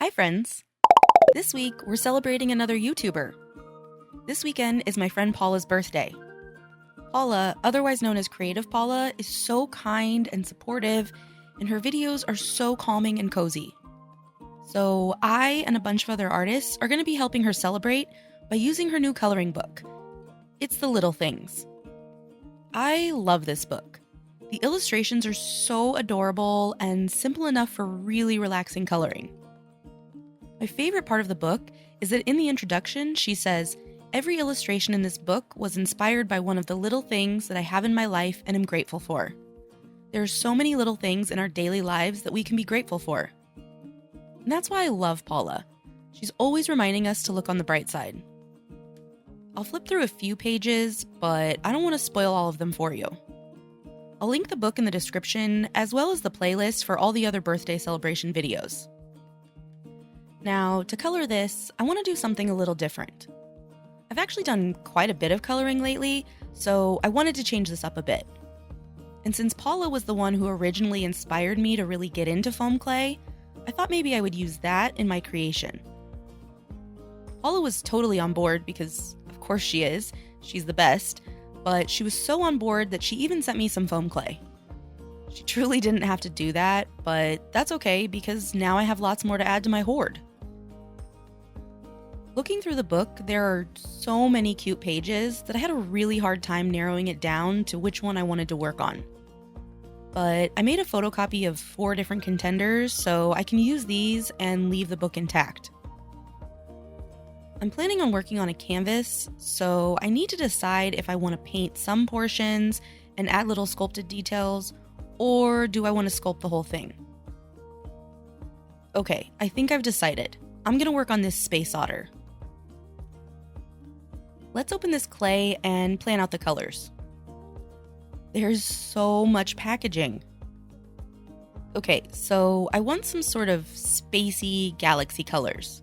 Hi, friends. This week, we're celebrating another YouTuber. This weekend is my friend Paula's birthday. Paula, otherwise known as Creative Paula, is so kind and supportive, and her videos are so calming and cozy. So, I and a bunch of other artists are going to be helping her celebrate by using her new coloring book. It's The Little Things. I love this book. The illustrations are so adorable and simple enough for really relaxing coloring. My favorite part of the book is that in the introduction, she says, "Every illustration in this book was inspired by one of the little things that I have in my life and am grateful for." There are so many little things in our daily lives that we can be grateful for. And that's why I love Paula. She's always reminding us to look on the bright side. I'll flip through a few pages, but I don't want to spoil all of them for you. I'll link the book in the description, as well as the playlist for all the other birthday celebration videos. Now, to color this, I want to do something a little different. I've actually done quite a bit of coloring lately, so I wanted to change this up a bit. And since Paula was the one who originally inspired me to really get into foam clay, I thought maybe I would use that in my creation. Paula was totally on board because, of course she is, she's the best, but she was so on board that she even sent me some foam clay. She truly didn't have to do that, but that's okay because now I have lots more to add to my hoard. Looking through the book, there are so many cute pages that I had a really hard time narrowing it down to which one I wanted to work on. But I made a photocopy of 4 different contenders, so I can use these and leave the book intact. I'm planning on working on a canvas, so I need to decide if I want to paint some portions and add little sculpted details, or do I want to sculpt the whole thing? Okay, I think I've decided. I'm going to work on this space otter. Let's open this clay and plan out the colors. There's so much packaging. Okay, so I want some sort of spacey galaxy colors.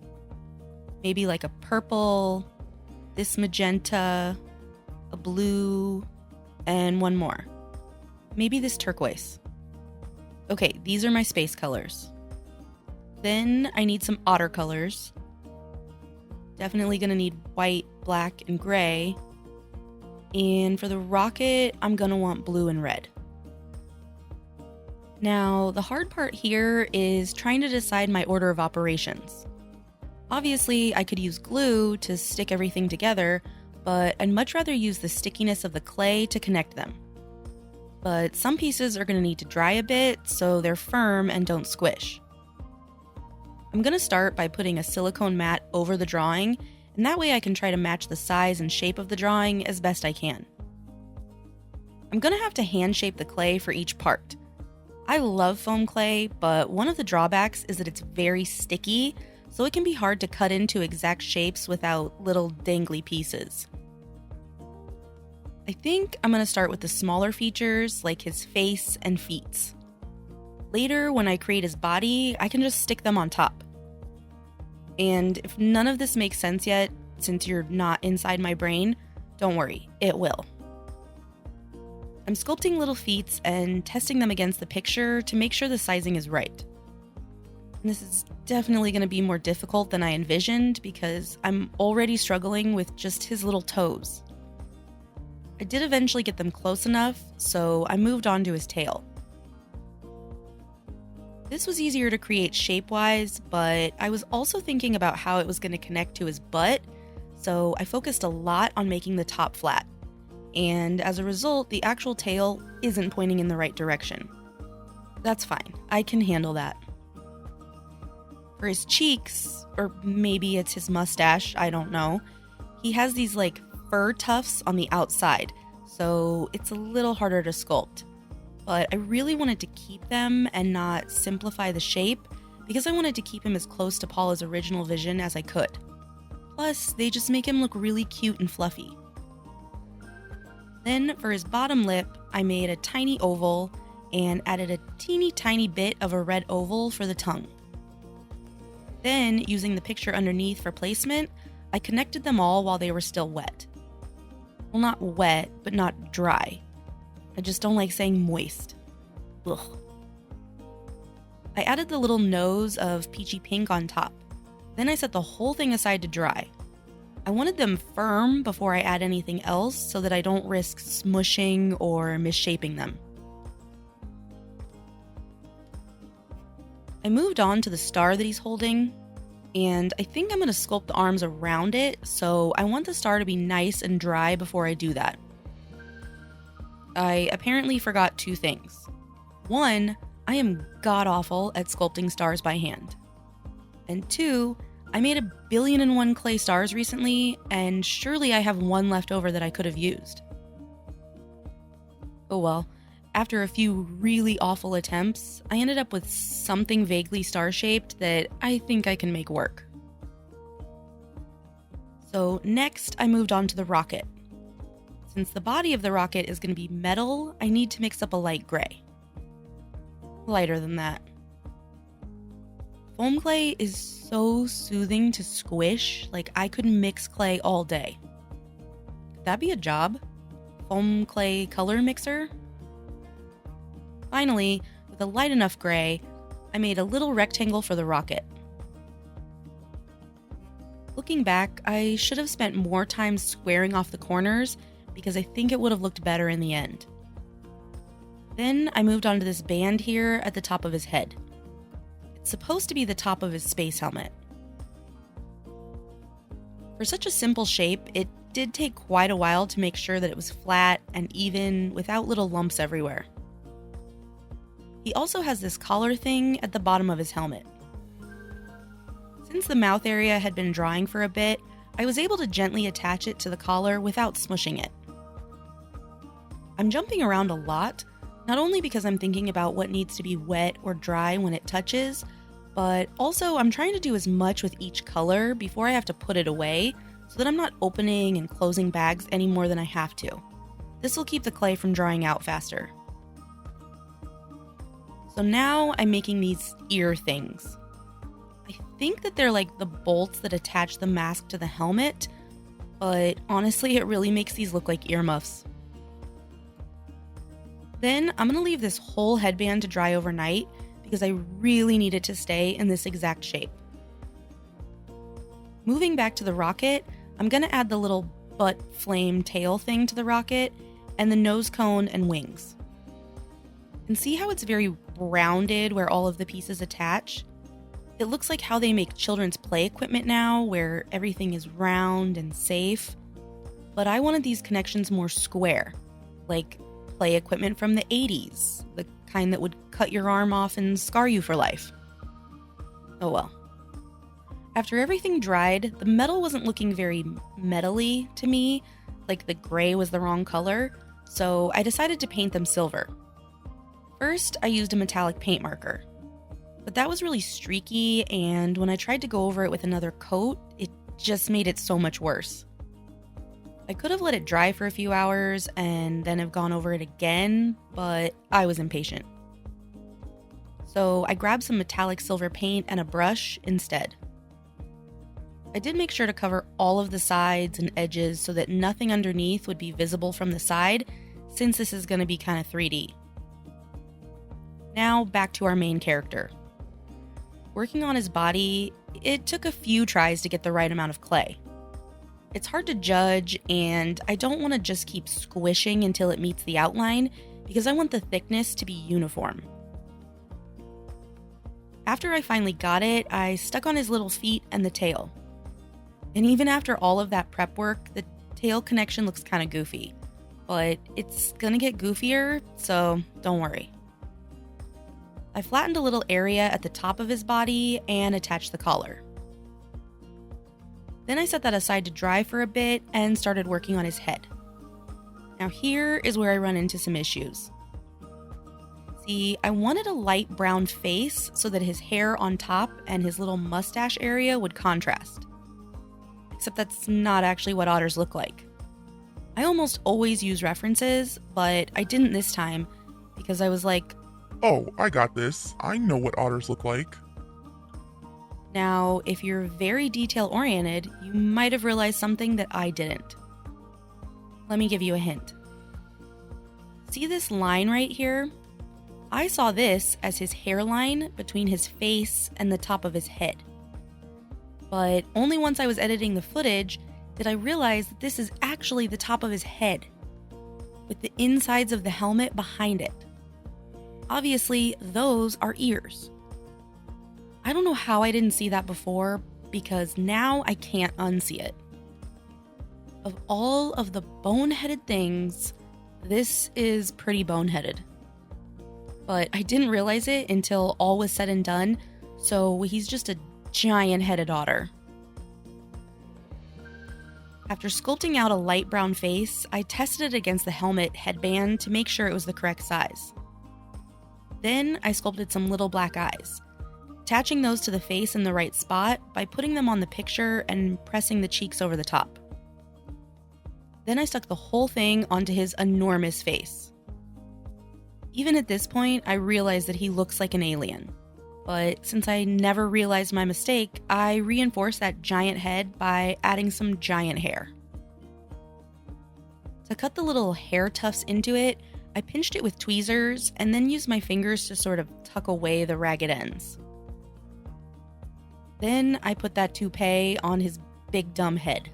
Maybe like a purple, this magenta, a blue, and one more. Maybe this turquoise. Okay, these are my space colors. Then I need some otter colors. Definitely gonna need white, black, and gray. And for the rocket, I'm gonna want blue and red. Now, the hard part here is trying to decide my order of operations. Obviously, I could use glue to stick everything together, but I'd much rather use the stickiness of the clay to connect them. But some pieces are gonna need to dry a bit so they're firm and don't squish. I'm going to start by putting a silicone mat over the drawing, and that way I can try to match the size and shape of the drawing as best I can. I'm going to have to hand shape the clay for each part. I love foam clay, but one of the drawbacks is that it's very sticky, so it can be hard to cut into exact shapes without little dangly pieces. I think I'm going to start with the smaller features like his face and feet. Later, when I create his body, I can just stick them on top. And if none of this makes sense yet, since you're not inside my brain, don't worry, it will. I'm sculpting little feet and testing them against the picture to make sure the sizing is right. And this is definitely going to be more difficult than I envisioned because I'm already struggling with just his little toes. I did eventually get them close enough, so I moved on to his tail. This was easier to create shape-wise, but I was also thinking about how it was going to connect to his butt, so I focused a lot on making the top flat. And as a result, the actual tail isn't pointing in the right direction. That's fine, I can handle that. For his cheeks, or maybe it's his mustache, I don't know, he has these like fur tufts on the outside, so it's a little harder to sculpt. But I really wanted to keep them and not simplify the shape because I wanted to keep him as close to Paula's original vision as I could. Plus, they just make him look really cute and fluffy. Then, for his bottom lip, I made a tiny oval and added a teeny tiny bit of a red oval for the tongue. Then, using the picture underneath for placement, I connected them all while they were still wet. Well, not wet, but not dry. I just don't like saying moist. Ugh. I added the little nose of peachy pink on top. Then I set the whole thing aside to dry. I wanted them firm before I add anything else so that I don't risk smushing or misshaping them. I moved on to the star that he's holding, and I think I'm going to sculpt the arms around it, so I want the star to be nice and dry before I do that. I apparently forgot 2 things. 1, I am god-awful at sculpting stars by hand. And 2, I made 1,000,000,001 clay stars recently, and surely I have 1 left over that I could have used. Oh well, after a few really awful attempts, I ended up with something vaguely star-shaped that I think I can make work. So next, I moved on to the rocket. Since the body of the rocket is going to be metal, I need to mix up a light gray. Lighter than that. Foam clay is so soothing to squish, like I could mix clay all day. Could that be a job? Foam clay color mixer? Finally, with a light enough gray, I made a little rectangle for the rocket. Looking back, I should have spent more time squaring off the corners because I think it would have looked better in the end. Then I moved on to this band here at the top of his head. It's supposed to be the top of his space helmet. For such a simple shape, it did take quite a while to make sure that it was flat and even without little lumps everywhere. He also has this collar thing at the bottom of his helmet. Since the mouth area had been drying for a bit, I was able to gently attach it to the collar without smushing it. I'm jumping around a lot, not only because I'm thinking about what needs to be wet or dry when it touches, but also I'm trying to do as much with each color before I have to put it away so that I'm not opening and closing bags any more than I have to. This will keep the clay from drying out faster. So now I'm making these ear things. I think that they're like the bolts that attach the mask to the helmet, but honestly it really makes these look like earmuffs. Then I'm going to leave this whole headband to dry overnight because I really need it to stay in this exact shape. Moving back to the rocket, I'm going to add the little butt flame tail thing to the rocket and the nose cone and wings. And see how it's very rounded where all of the pieces attach? It looks like how they make children's play equipment now, where everything is round and safe. But I wanted these connections more square, like play equipment from the 80s, the kind that would cut your arm off and scar you for life. Oh well. After everything dried, the metal wasn't looking very metally to me, like the gray was the wrong color, so I decided to paint them silver. First, I used a metallic paint marker, but that was really streaky, and when I tried to go over it with another coat, it just made it so much worse. I could have let it dry for a few hours and then have gone over it again, but I was impatient. So I grabbed some metallic silver paint and a brush instead. I did make sure to cover all of the sides and edges so that nothing underneath would be visible from the side, since this is going to be kind of 3D. Now back to our main character. Working on his body, it took a few tries to get the right amount of clay. It's hard to judge, and I don't want to just keep squishing until it meets the outline because I want the thickness to be uniform. After I finally got it, I stuck on his little feet and the tail. And even after all of that prep work, the tail connection looks kind of goofy. But it's gonna get goofier, so don't worry. I flattened a little area at the top of his body and attached the collar. Then I set that aside to dry for a bit and started working on his head. Now here is where I run into some issues. See, I wanted a light brown face so that his hair on top and his little mustache area would contrast. Except that's not actually what otters look like. I almost always use references, but I didn't this time because I was like, "Oh, I got this. I know what otters look like." Now, if you're very detail-oriented, you might have realized something that I didn't. Let me give you a hint. See this line right here? I saw this as his hairline between his face and the top of his head. But only once I was editing the footage did I realize that this is actually the top of his head, with the insides of the helmet behind it. Obviously, those are ears. I don't know how I didn't see that before, because now I can't unsee it. Of all of the boneheaded things, this is pretty boneheaded. But I didn't realize it until all was said and done, so he's just a giant-headed otter. After sculpting out a light brown face, I tested it against the helmet headband to make sure it was the correct size. Then I sculpted some little black eyes, attaching those to the face in the right spot by putting them on the picture and pressing the cheeks over the top. Then I stuck the whole thing onto his enormous face. Even at this point, I realized that he looks like an alien. But since I never realized my mistake, I reinforced that giant head by adding some giant hair. To cut the little hair tufts into it, I pinched it with tweezers and then used my fingers to sort of tuck away the ragged ends. Then I put that toupee on his big dumb head.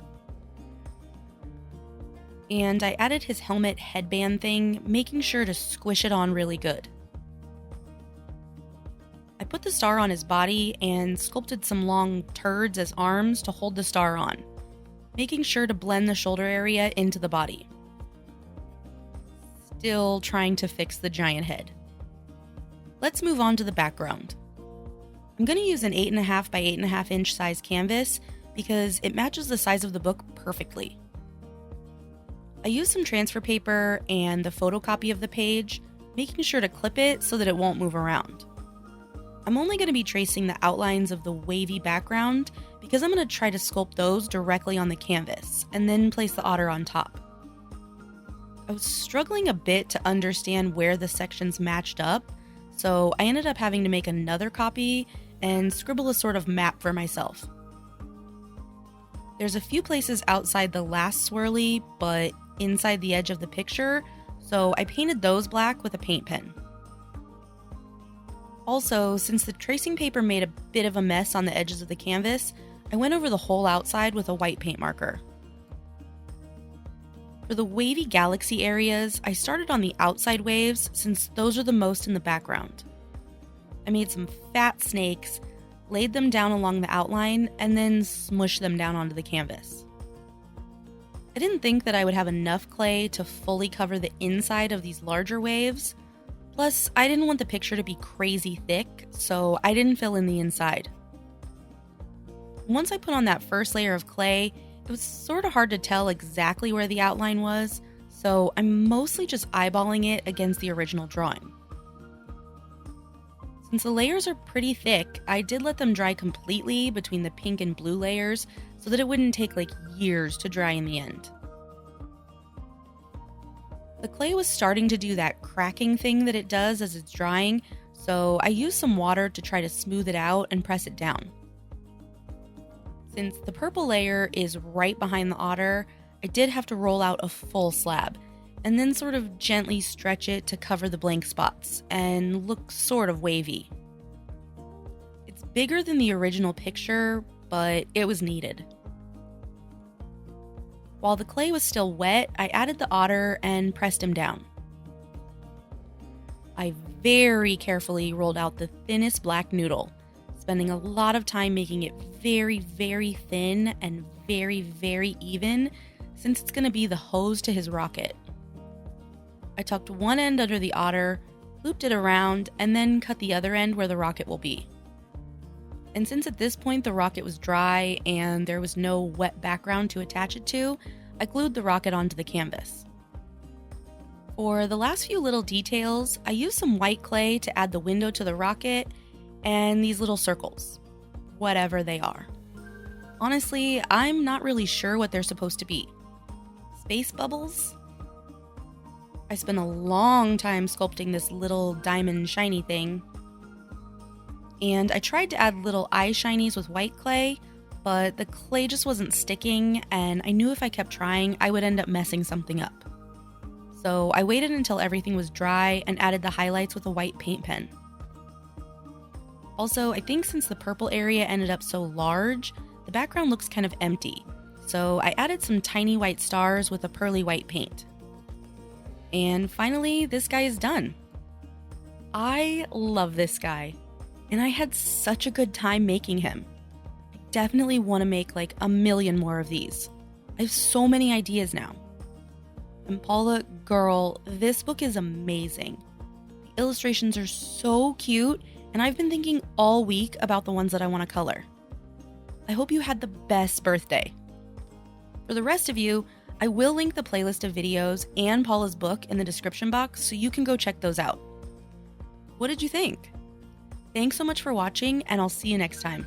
And I added his helmet headband thing, making sure to squish it on really good. I put the star on his body and sculpted some long turds as arms to hold the star on, making sure to blend the shoulder area into the body. Still trying to fix the giant head. Let's move on to the background. I'm going to use an 8.5 by 8.5 inch size canvas because it matches the size of the book perfectly. I used some transfer paper and the photocopy of the page, making sure to clip it so that it won't move around. I'm only going to be tracing the outlines of the wavy background because I'm going to try to sculpt those directly on the canvas and then place the otter on top. I was struggling a bit to understand where the sections matched up, so I ended up having to make another copy and scribble a sort of map for myself. There's a few places outside the last swirly, but inside the edge of the picture, so I painted those black with a paint pen. Also, since the tracing paper made a bit of a mess on the edges of the canvas, I went over the whole outside with a white paint marker. For the wavy galaxy areas, I started on the outside waves since those are the most in the background. I made some fat snakes, laid them down along the outline, and then smushed them down onto the canvas. I didn't think that I would have enough clay to fully cover the inside of these larger waves. Plus, I didn't want the picture to be crazy thick, so I didn't fill in the inside. Once I put on that first layer of clay, it was sort of hard to tell exactly where the outline was, so I'm mostly just eyeballing it against the original drawing. Since the layers are pretty thick, I did let them dry completely between the pink and blue layers so that it wouldn't take years to dry in the end. The clay was starting to do that cracking thing that it does as it's drying, so I used some water to try to smooth it out and press it down. Since the purple layer is right behind the otter, I did have to roll out a full slab, and then sort of gently stretch it to cover the blank spots and look sort of wavy. It's bigger than the original picture, but it was needed. While the clay was still wet, I added the otter and pressed him down. I very carefully rolled out the thinnest black noodle, spending a lot of time making it very, very thin and very, very even, since it's going to be the hose to his rocket. I tucked one end under the otter, looped it around, and then cut the other end where the rocket will be. And since at this point the rocket was dry and there was no wet background to attach it to, I glued the rocket onto the canvas. For the last few little details, I used some white clay to add the window to the rocket and these little circles, whatever they are. Honestly, I'm not really sure what they're supposed to be. Space bubbles? I spent a long time sculpting this little diamond shiny thing. And I tried to add little eye shinies with white clay, but the clay just wasn't sticking, and I knew if I kept trying, I would end up messing something up. So I waited until everything was dry and added the highlights with a white paint pen. Also, I think since the purple area ended up so large, the background looks kind of empty. So I added some tiny white stars with a pearly white paint. And finally, this guy is done. I love this guy, and I had such a good time making him. I definitely want to make like a million more of these. I have so many ideas now. And Paula, girl, this book is amazing. The illustrations are so cute, and I've been thinking all week about the ones that I want to color. I hope you had the best birthday. For the rest of you, I will link the playlist of videos and Paula's book in the description box so you can go check those out. What did you think? Thanks so much for watching, and I'll see you next time.